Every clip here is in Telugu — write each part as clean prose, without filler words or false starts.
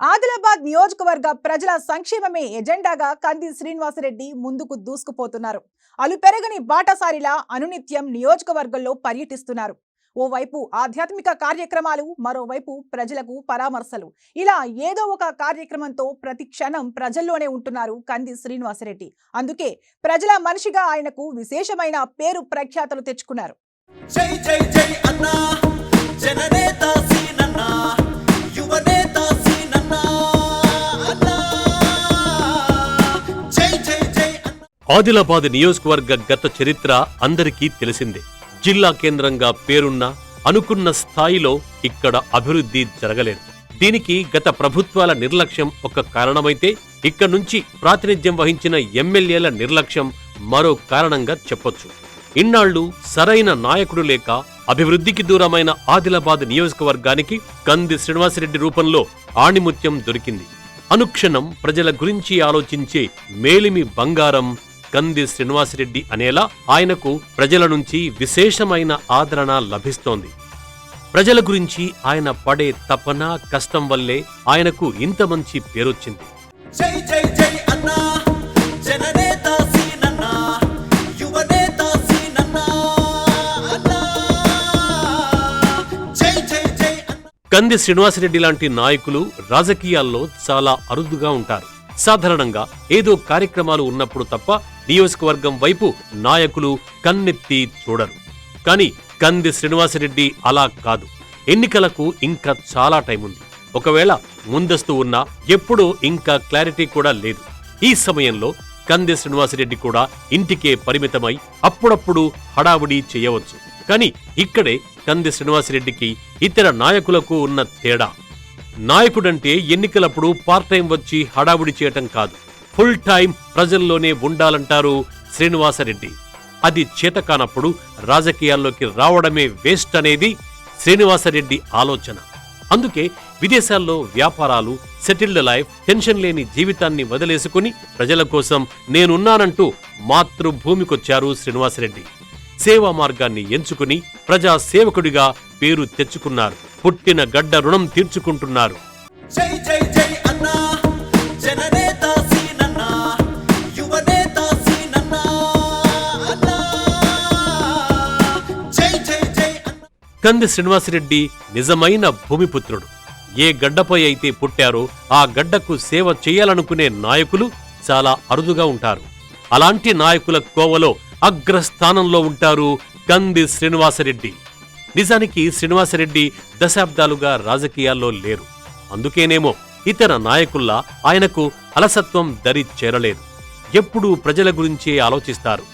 ఆదిలాబాద్ నియోజకవర్గ ప్రజల సంక్షేమమే ఎజెండాగా కంది శ్రీనివాసరెడ్డి ముందుకు దూసుకుపోతున్నారు. అలుపెరగని బాటసారిలా అనునిత్యం నియోజకవర్గంలో పర్యటిస్తున్నారు. ఓవైపు ఆధ్యాత్మిక కార్యక్రమాలు, మరోవైపు ప్రజలకు పరామర్శలు. ఇలా ఏదో ఒక కార్యక్రమంతో ప్రతి క్షణం ప్రజల్లోనే ఉంటున్నారు కంది శ్రీనివాసరెడ్డి. అందుకే ప్రజల మనిషిగా ఆయనకు విశేషమైన పేరు ప్రఖ్యాతలు తెచ్చుకున్నారు. జై జై జై అన్నా జననేత సీనన్నా యువనేత సీనన్నా అన్నా జై జై జై అన్నా. ఆదిలాబాద్ నియోజకవర్గ గత చరిత్ర అందరికీ తెలిసిందే. జిల్లా కేంద్రంగా పేరున్న అనుకున్న స్థాయిలో ఇక్కడ అభివృద్ధి జరగలేదు. దీనికి గత ప్రభుత్వాల నిర్లక్ష్యం ఒక కారణమైతే, ఇక్కడ నుంచి ప్రాతినిధ్యం వహించిన ఎమ్మెల్యేల నిర్లక్ష్యం మరో కారణంగా చెప్పొచ్చు. ఇన్నాళ్లు సరైన నాయకుడు లేక అభివృద్ధికి దూరమైన ఆదిలాబాద్ నియోజకవర్గానికి కంది శ్రీనివాసరెడ్డి రూపంలో ఆణిముత్యం దొరికింది. అనుక్షణం ప్రజల గురించి ఆలోచించే మేలిమి బంగారం కంది శ్రీనివాసరెడ్డి అనేలా ఆయనకు ప్రజల నుంచి విశేషమైన ఆదరణ లభిస్తోంది. ప్రజల గురించి ఆయన పడే తపన, కష్టం వల్లే ఆయనకు ఇంత మంచి పేరొచ్చింది. జై జై జై అన్నా జననేత సీనన్నా యువనేత సీనన్నా అన్నా జై జై జై అన్నా. కంది శ్రీనివాసరెడ్డి లాంటి నాయకులు రాజకీయాల్లో చాలా అరుదుగా ఉంటారు. సాధారణంగా ఏదో కార్యక్రమాలు ఉన్నప్పుడు తప్ప నియోజకవర్గం వైపు నాయకులు కన్నెత్తి చూడరు. కానీ కంది శ్రీనివాసరెడ్డి అలా కాదు. ఎన్నికలకు ఇంకా చాలా టైం ఉంది. ఒకవేళ ముందస్తు ఉన్నా ఎప్పుడో ఇంకా క్లారిటీ కూడా లేదు. ఈ సమయంలో కంది శ్రీనివాసరెడ్డి కూడా ఇంటికే పరిమితమై అప్పుడప్పుడు హడావుడి చేయవచ్చు. కానీ ఇక్కడే కంది శ్రీనివాసరెడ్డికి ఇతర నాయకులకు ఉన్న తేడా. నాయకుడంటే ఎన్నికలప్పుడు పార్ట్ టైం వచ్చి హడావుడి చేయటం కాదు, ఫుల్ టైం ప్రజల్లోనే ఉండాలంటారు శ్రీనివాసరెడ్డి. అది చేతకానప్పుడు రాజకీయాల్లోకి రావడమే వేస్ట్ అనేది శ్రీనివాసరెడ్డి ఆలోచన. అందుకే విదేశాల్లో వ్యాపారాలు, సెటిల్డ్ లైఫ్, టెన్షన్ లేని జీవితాన్ని వదిలేసుకుని ప్రజల కోసం నేనున్నానంటూ మాతృభూమికొచ్చారు శ్రీనివాసరెడ్డి. సేవా మార్గాన్ని ఎంచుకుని ప్రజా సేవకుడిగా పేరు తెచ్చుకున్నారు. పుట్టిన గడ్డ రుణం తీర్చుకుంటున్నారు. జై జై జై అన్నా జననేత సీనన్నా యువనేత సీనన్నా అన్నా జై జై జై అన్నా. కంది శ్రీనివాసరెడ్డి నిజమైన భూమిపుత్రుడు. ఏ గడ్డపై అయితే పుట్టారో ఆ గడ్డకు సేవ చేయాలనుకునే నాయకులు చాలా అరుదుగా ఉంటారు. అలాంటి నాయకుల కోవలో అగ్రస్థానంలో ఉంటారు కంది శ్రీనివాసరెడ్డి. నిజానికి శ్రీనివాసరెడ్డి దశాబ్దాలుగా రాజకీయాల్లో లేరు. అందుకేనేమో ఇతర నాయకుల్లా ఆయనకు అలసత్వం దరి చేరలేదు. ఎప్పుడూ ప్రజల గురించే ఆలోచిస్తారు.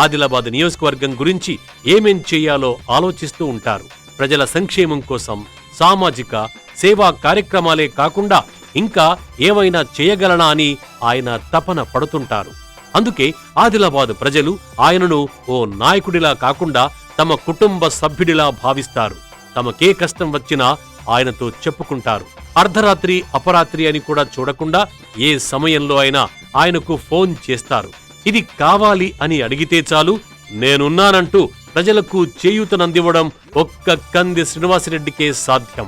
ఆదిలాబాద్ నియోజకవర్గం గురించి ఏమేం చేయాలో ఆలోచిస్తూ ఉంటారు. ప్రజల సంక్షేమం కోసం సామాజిక సేవా కార్యక్రమాలే కాకుండా ఇంకా ఏవైనా చేయగలనా అని ఆయన తపన పడుతుంటారు. అందుకే ఆదిలాబాద్ ప్రజలు ఆయనను ఓ నాయకుడిలా కాకుండా తమ కుటుంబ సభ్యుడిలా భావిస్తారు. తమకే కష్టం వచ్చినా ఆయనతో చెప్పుకుంటారు. అర్ధరాత్రి, అపరాత్రి అని కూడా చూడకుండా ఏ సమయంలో అయినా ఆయనకు ఫోన్ చేస్తారు. ఇది కావాలి అని అడిగితే చాలు, నేనున్నానంటూ ప్రజలకు చేయూతనందివ్వడం ఒక్క కంది శ్రీనివాసరెడ్డికే సాధ్యం.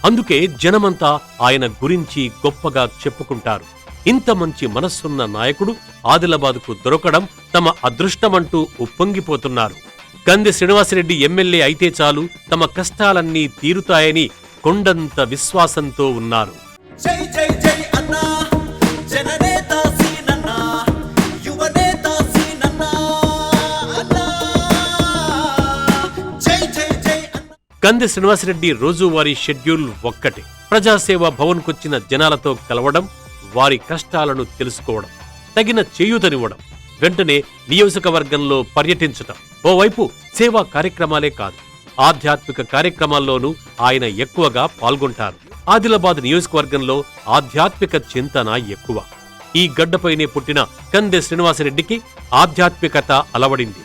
అందుకే జనమంతా ఆయన గురించి గొప్పగా చెప్పుకుంటారు. ఇంత మంచి మనస్సున్న నాయకుడు ఆదిలాబాద్కు దొరకడం తమ అదృష్టమంటూ ఉప్పొంగిపోతున్నారు. కంది శ్రీనివాసరెడ్డి ఎమ్మెల్యే అయితే చాలు, తమ కష్టాలన్నీ తీరుతాయని కొండంత విశ్వాసంతో ఉన్నారు. జై జై జై అన్నా జననేత సీనన్నా యువనేత సీనన్నా అన్నా జై జై జై అన్నా. కంది శ్రీనివాసరెడ్డి రోజువారీ షెడ్యూల్ ఒక్కటే: ప్రజాసేవ భవన్కొచ్చిన జనాలతో కలవడం, వారి కష్టాలను తెలుసుకోవడం, తగిన చేయూతనివ్వడం, వెంటనే నియోజకవర్గంలో పర్యటించటం. ఓవైపు సేవా కార్యక్రమాలే కాదు, ఆధ్యాత్మిక కార్యక్రమాల్లోనూ ఆయన ఎక్కువగా పాల్గొంటారు. ఆదిలాబాద్ నియోజకవర్గంలో ఆధ్యాత్మిక చింతన ఎక్కువ. ఈ గడ్డపైనే పుట్టిన కంది శ్రీనివాసరెడ్డికి ఆధ్యాత్మికత అలవడింది.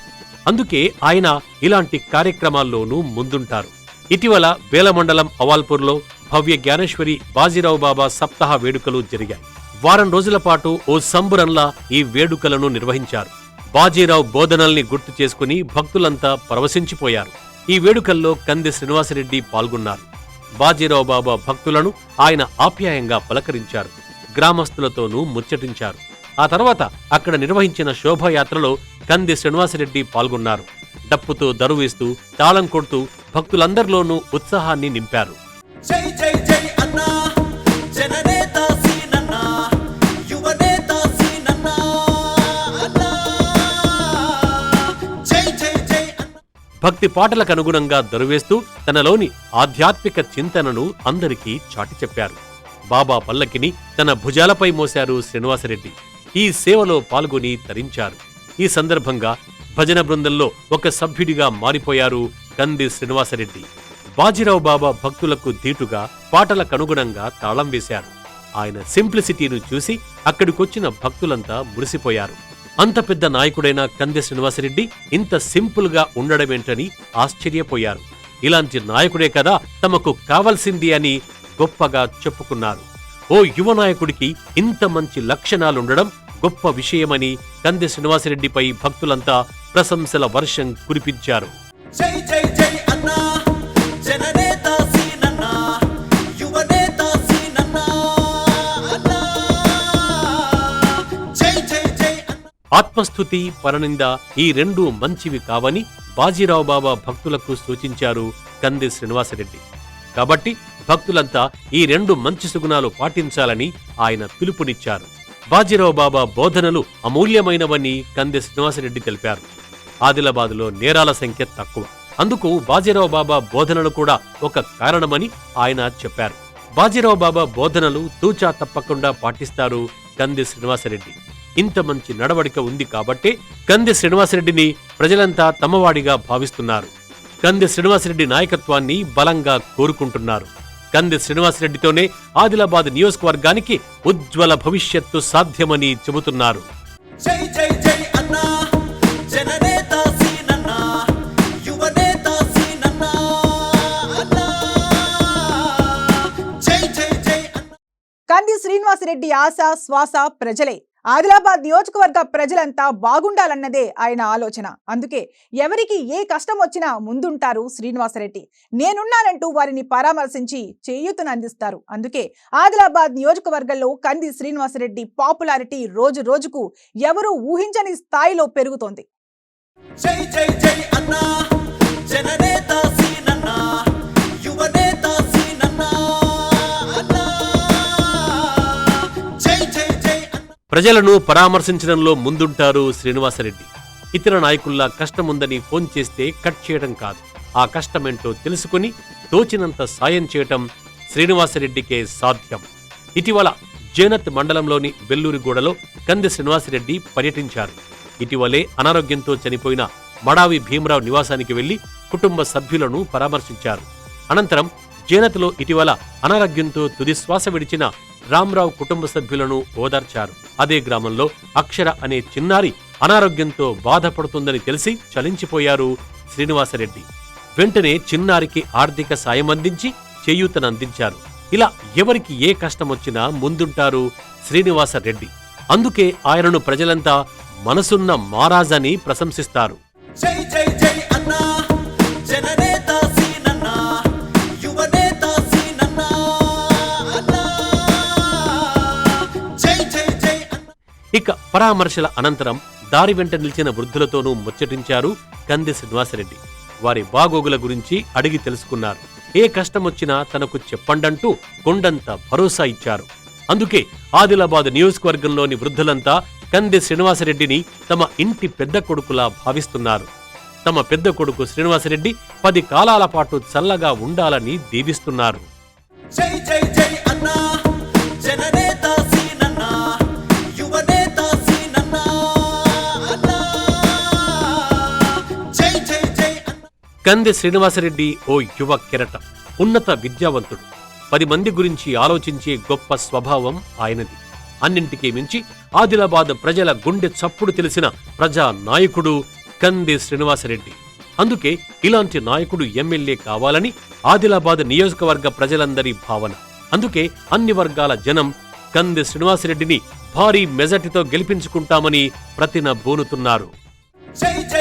అందుకే ఆయన ఇలాంటి కార్యక్రమాల్లోనూ ముందుంటారు. ఇటీవల వేలమండలం అవాల్పూర్లో భవ్య జ్ఞానేశ్వరి బాజీరావు బాబా సప్తాహ వేడుకలు జరిగాయి. వారం రోజుల పాటు ఓ సంబురంలా ఈ వేడుకలను నిర్వహించారు. బాజీరావు బోధనల్ని గుర్తు చేసుకుని భక్తులంతా పరవశించిపోయారు. ఈ వేడుకల్లో కంది శ్రీనివాసరెడ్డి పాల్గొన్నారు. బాజీరావు బాబా భక్తులను ఆయన ఆప్యాయంగా పలకరించారు. గ్రామస్తులతోనూ ముచ్చటించారు. ఆ తర్వాత అక్కడ నిర్వహించిన శోభాయాత్రలో కంది శ్రీనివాసరెడ్డి పాల్గొన్నారు. డప్పుతో దరువేస్తూ తాళం కొడుతూ భక్తులందరిలోనూ ఉత్సాహాన్ని నింపారు. జై జై జై అన్నా జననేత సీనన్నా యువనేత సీనన్నా అన్నా జై జై జై అన్నా. భక్తి పాటలకు అనుగుణంగా దరువేస్తూ తనలోని ఆధ్యాత్మిక చింతనను అందరికీ చాటి చెప్పారు. బాబా పల్లకిని తన భుజాలపై మోశారు శ్రీనివాసరెడ్డి. ఈ సేవలో పాల్గొని తరించారు. ఈ సందర్భంగా భజన బృందంలో ఒక సభ్యుడిగా మారిపోయారు కంది శ్రీనివాసరెడ్డి. బాజీరావు బాబా భక్తులకు ధీటుగా పాటలకనుగుణంగా తాళం వేశారు. ఆయన సింప్లిసిటీను చూసి అక్కడికొచ్చిన భక్తులంతా మురిసిపోయారు. అంత పెద్ద నాయకుడైన కంది శ్రీనివాసరెడ్డి ఇంత సింపుల్ గా ఉండడమేంటని ఆశ్చర్యపోయారు. ఇలాంటి నాయకుడే కదా తమకు కావలసింది అని గొప్పగా చెప్పుకున్నారు. ఓ యువ నాయకుడికి ఇంత మంచి లక్షణాలుండడం గొప్ప విషయమని కంది శ్రీనివాసరెడ్డిపై భక్తులంతా ప్రశంసల వర్షం కురిపించారు. జై జై జై అన్నా జననేత సీనన్నా యువనేత సీనన్నా అన్నా జై జై జై అన్నా. ఆత్మస్థుతి, పరనింద ఈ రెండూ మంచివి కావని బాజీరావు బాబా భక్తులకు సూచించారు కంది శ్రీనివాసరెడ్డి. కాబట్టి భక్తులంతా ఈ రెండు మంచి సుగుణాలు పాటించాలని ఆయన పిలుపునిచ్చారు. బాజీరావు బాబా బోధనలు అమూల్యమైనవని కంది శ్రీనివాసరెడ్డి తెలిపారు. ఆదిలాబాదులో నేరాల సంఖ్య తక్కువ, అందుకు బాజీరావు బాబా బోధనలు కూడా ఒక కారణమని ఆయన చెప్పారు. బాజీరావు బాబా బోధనలు తూచా తప్పకుండా పాటిస్తారు కంది శ్రీనివాసరెడ్డి. ఇంత మంచి నడవడిక ఉంది కాబట్టే కంది శ్రీనివాసరెడ్డిని ప్రజలంతా తమవాడిగా భావిస్తున్నారు. కంది శ్రీనివాసరెడ్డి నాయకత్వాన్ని బలంగా కోరుకుంటున్నారు. కంది శ్రీనివాసరెడ్డితోనే ఆదిలాబాద్ నియోజకవర్గానికి ఉజ్వల భవిష్యత్తు సాధ్యమని చెబుతున్నారు. జై జై జై అన్నా జననేత సీనన్నా యువనేత సీనన్నా అన్నా జై జై జై అన్నా. కంది శ్రీనివాసరెడ్డి ఆశ శ్వాస ప్రజలే. ఆదిలాబాద్ నియోజకవర్గ ప్రజలంతా బాగుండాలన్నదే ఆయన ఆలోచన. అందుకే ఎవరికి ఏ కష్టం వచ్చినా ముందుంటారు శ్రీనివాసరెడ్డి. నేనున్నానంటూ వారిని పరామర్శించి చేయూతను అందిస్తారు. అందుకే ఆదిలాబాద్ నియోజకవర్గంలో కంది శ్రీనివాసరెడ్డి పాపులారిటీ రోజు రోజుకు ఎవరూ ఊహించని స్థాయిలో పెరుగుతోంది. జై జై జై అన్నా జననేత సీనన్నా యువనేత సీనన్నా అన్నా జై జై జై అన్నా. ప్రజలను పరామర్శించడంలో ముందుంటారు శ్రీనివాసరెడ్డి. ఇతర నాయకుల్లా కష్టముందని ఫోన్ చేస్తే కట్ చేయడం కాదు, ఆ కష్టమేంటో తెలుసుకుని తోచినంత సాయం చేయటం శ్రీనివాసరెడ్డికే సాధ్యం. ఇటీవల జేనత్ మండలంలోని బెల్లూరిగూడలో కంది శ్రీనివాసరెడ్డి పర్యటించారు. ఇటీవలే అనారోగ్యంతో చనిపోయిన మడావి భీమరావు నివాసానికి వెళ్లి కుటుంబ సభ్యులను పరామర్శించారు. అనంతరం జేనత్లో ఇటీవల అనారోగ్యంతో తుదిశ్వాస విడిచిన రామ్రావు కుటుంబ సభ్యులను ఓదార్చారు. అదే గ్రామంలో అక్షర అనే చిన్నారి అనారోగ్యంతో బాధపడుతుందని తెలిసి చలించిపోయారు శ్రీనివాసరెడ్డి. వెంటనే చిన్నారికి ఆర్థిక సాయం అందించి చేయూతనందించారు. ఇలా ఎవరికి ఏ కష్టమొచ్చినా ముందుంటారు శ్రీనివాసరెడ్డి. అందుకే ఆయనను ప్రజలంతా మనసున్న మహారాజని ప్రశంసిస్తారు. జై జై జై అన్నా జననేత సీనన్నా యువనేత సీనన్నా అన్నా జై జై జై అన్నా. ఇక పరామర్శల అనంతరం దారి వెంట నిలిచిన వృద్ధులతోనూ ముచ్చటించారు కంది శ్రీనివాసరెడ్డి. వారి బాగోగుల గురించి అడిగి తెలుసుకున్నారు. ఏ కష్టమొచ్చినా తనకు చెప్పండంటూ కొండంత భరోసా ఇచ్చారు. అందుకే ఆదిలాబాద్ నియోజకవర్గంలోని వృద్ధులంతా కంది శ్రీనివాసరెడ్డిని తమ ఇంటి పెద్ద కొడుకులా భావిస్తున్నారు. తమ పెద్ద కొడుకు శ్రీనివాసరెడ్డి 10 కాలాల పాటు చల్లగా ఉండాలని దీవిస్తున్నారు. జై జై జై అన్నా జననేత సీనన్నా యువనేత సీనన్నా అన్నా జై జై జై అన్నా. కంది శ్రీనివాసరెడ్డి ఓ యువ కెరటం, ఉన్నత విద్యావంతుడు, 10 మంది గురించి ఆలోచించే గొప్ప స్వభావం ఆయనది. అన్నింటికీ మించి ఆదిలాబాద్ ప్రజల గుండె చప్పుడు తెలిసిన ప్రజా నాయకుడు కంది శ్రీనివాసరెడ్డి. అందుకే ఇలాంటి నాయకుడు ఎమ్మెల్యే కావాలని ఆదిలాబాద్ నియోజకవర్గ ప్రజలందరి భావన. అందుకే అన్ని వర్గాల జనం కంది శ్రీనివాసరెడ్డిని భారీ మెజార్టీతో గెలిపించుకుంటామని ప్రతినబూనుతున్నారు. జై జై